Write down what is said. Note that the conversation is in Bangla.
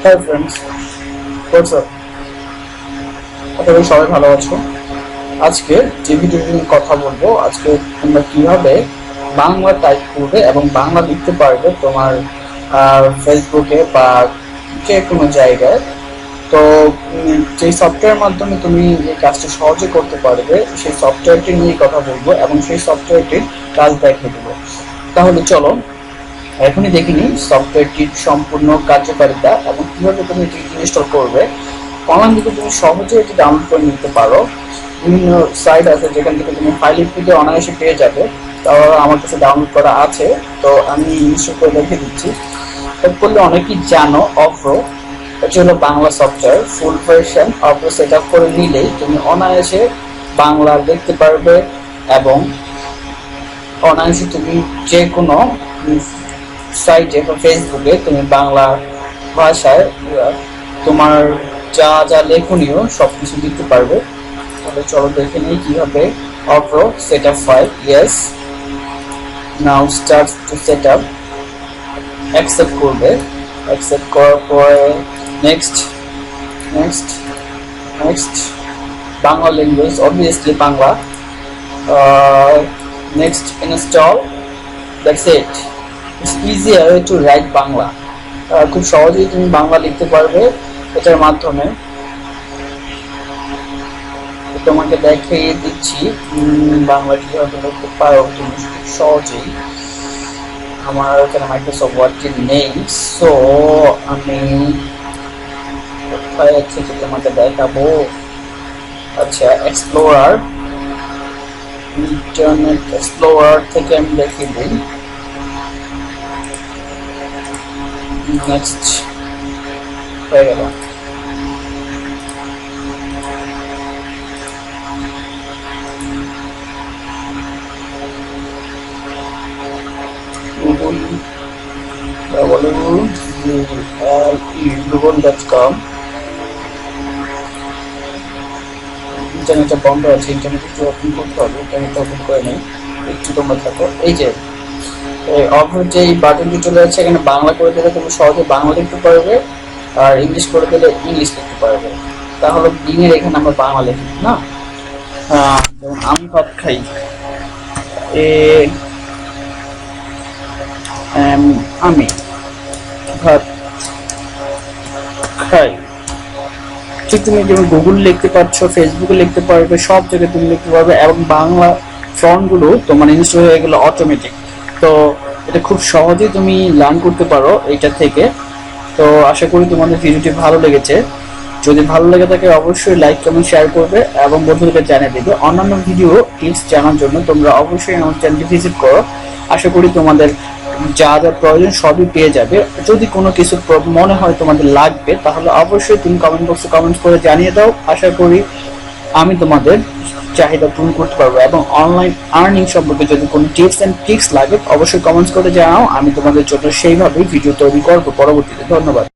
Hi friends, WhatsApp. আশা করি সবাই ভালো আছো। আজকে যে ভিডিওটি নিয়ে কথা বলবো, আজকে তোমরা কিভাবে বাংলা টাইপ করবে এবং বাংলা লিখতে পারবে তোমার ফেসবুকে বা যে কোনো জায়গায়। তো যে সফটওয়্যারের মাধ্যমে তুমি এই কাজটা সহজে করতে পারবে সেই সফটওয়্যারটি নিয়ে কথা বলবো এবং সেই সফটওয়্যারটির কাজ দেখিয়ে দেবো। তাহলে চলো এখনই দেখে নিই সফটওয়্যারটির সম্পূর্ণ কার্যকারিতা এবং কিভাবে তুমি এটি ইনস্টল করবে। অনলাইন থেকে তুমি সহজে এটি ডাউনলোড করে নিতে পারো। বিভিন্ন সাইট আছে যেখান থেকে তুমি ফাইল থেকে অনায়াসে পেয়ে যাবে। তাও আমার কাছে ডাউনলোড করা আছে, তো আমি ইনস্টল করে রেখে দিচ্ছি। তারপর করলে অনেকেই জানো অফ্রো, এটা হলো Bangla software. Full version Avro set up করে নিলেই তুমি অনায়াসে বাংলা দেখতে পারবে এবং অনায়াসে তুমি যে কোনো সাইটে বা ফেসবুকে তুমি বাংলা ভাষায় তোমার যা যা লেখনীয় সবকিছু দিতে পারবে। তাহলে চলো দেখে নিই কিভাবে Avro set up file. Yes, now start to set up. Accept করবে। অ্যাকসেপ্ট করার পরে next next next Bangla language, obviously Bangla. Next install. That's it. It's easier to write Bangla. খুব সহজেই তুমি বাংলা লিখতে পারবে এটার মাধ্যমে। তোমাকে দেখিয়ে দিচ্ছি বাংলা কিভাবে লিখতে পারো তুমি খুব সহজেই। আমার এখানে মাইক্রোসফট ওয়ার্ডটি নেই, সো আমি কোথায় থেকে তোমাকে দেখাবো। আচ্ছা, এক্সপ্লোরার, ইন্টারনেট এক্সপ্লোরার থেকে আমি দেখিয়ে দিই। নেক্সট হয়ে গেল। google.com। ইন্টারনেটটা বন্ধ আছে, ইন্টারনেট একটু ওপেন করতে হবে। ইন্টারনেটটা ওপেন করে নেই, একটু তোমরা থাকো। এই যে অফার যে বাটনটি চলে যাচ্ছে, এখানে বাংলা করে দিলে তুমি সহজে বাংলা লিখতে পারবে, আর ইংলিশ করে দিলে ইংলিশ লিখতে পারবে। তাহলে দিনের এখানে আমরা বাংলা লিখি না। যেমন আমি ভাত খাই, আমি ভাত খাই। ঠিক তুমি যেমন গুগল লিখতে পারছো, ফেসবুকে লিখতে পারবে, সব জায়গায় তুমি লিখতে পারবে এবং বাংলা ফন্টগুলো তোমার ইনস্টল হয়ে গেল অটোমেটিক। তো এটা খুব সহজেই তুমি লার্ন করতে পারো এটা থেকে। তো আশা করি তোমাদের ভিডিওটি ভালো লেগেছে। যদি ভালো লেগে থাকে অবশ্যই লাইক কমেন্ট শেয়ার করবে এবং বন্ধুদেরকে জানিয়ে দেবে। অন্যান্য ভিডিও টিপস জানার জন্য তোমরা অবশ্যই আমার চ্যানেলটি ভিজিট করো। আশা করি তোমাদের যা যা প্রয়োজন সবই পেয়ে যাবে। যদি কোনো কিছু মনে হয় তোমাদের লাগবে তাহলে অবশ্যই তুমি কমেন্ট বক্সে কমেন্ট করে জানিয়ে দাও। আশা করি আমি তোমাদের চাহিদা পূরণ করতে পারবো এবং অনলাইন আর্নিং সম্পর্কে যদি কোনো টিপস এন্ড ট্রিক্স লাগে অবশ্যই কমেন্টস করে জানাও। আমি তোমাদের জন্য সেইভাবেই ভিডিও তৈরি করবো পরবর্তীতে। ধন্যবাদ।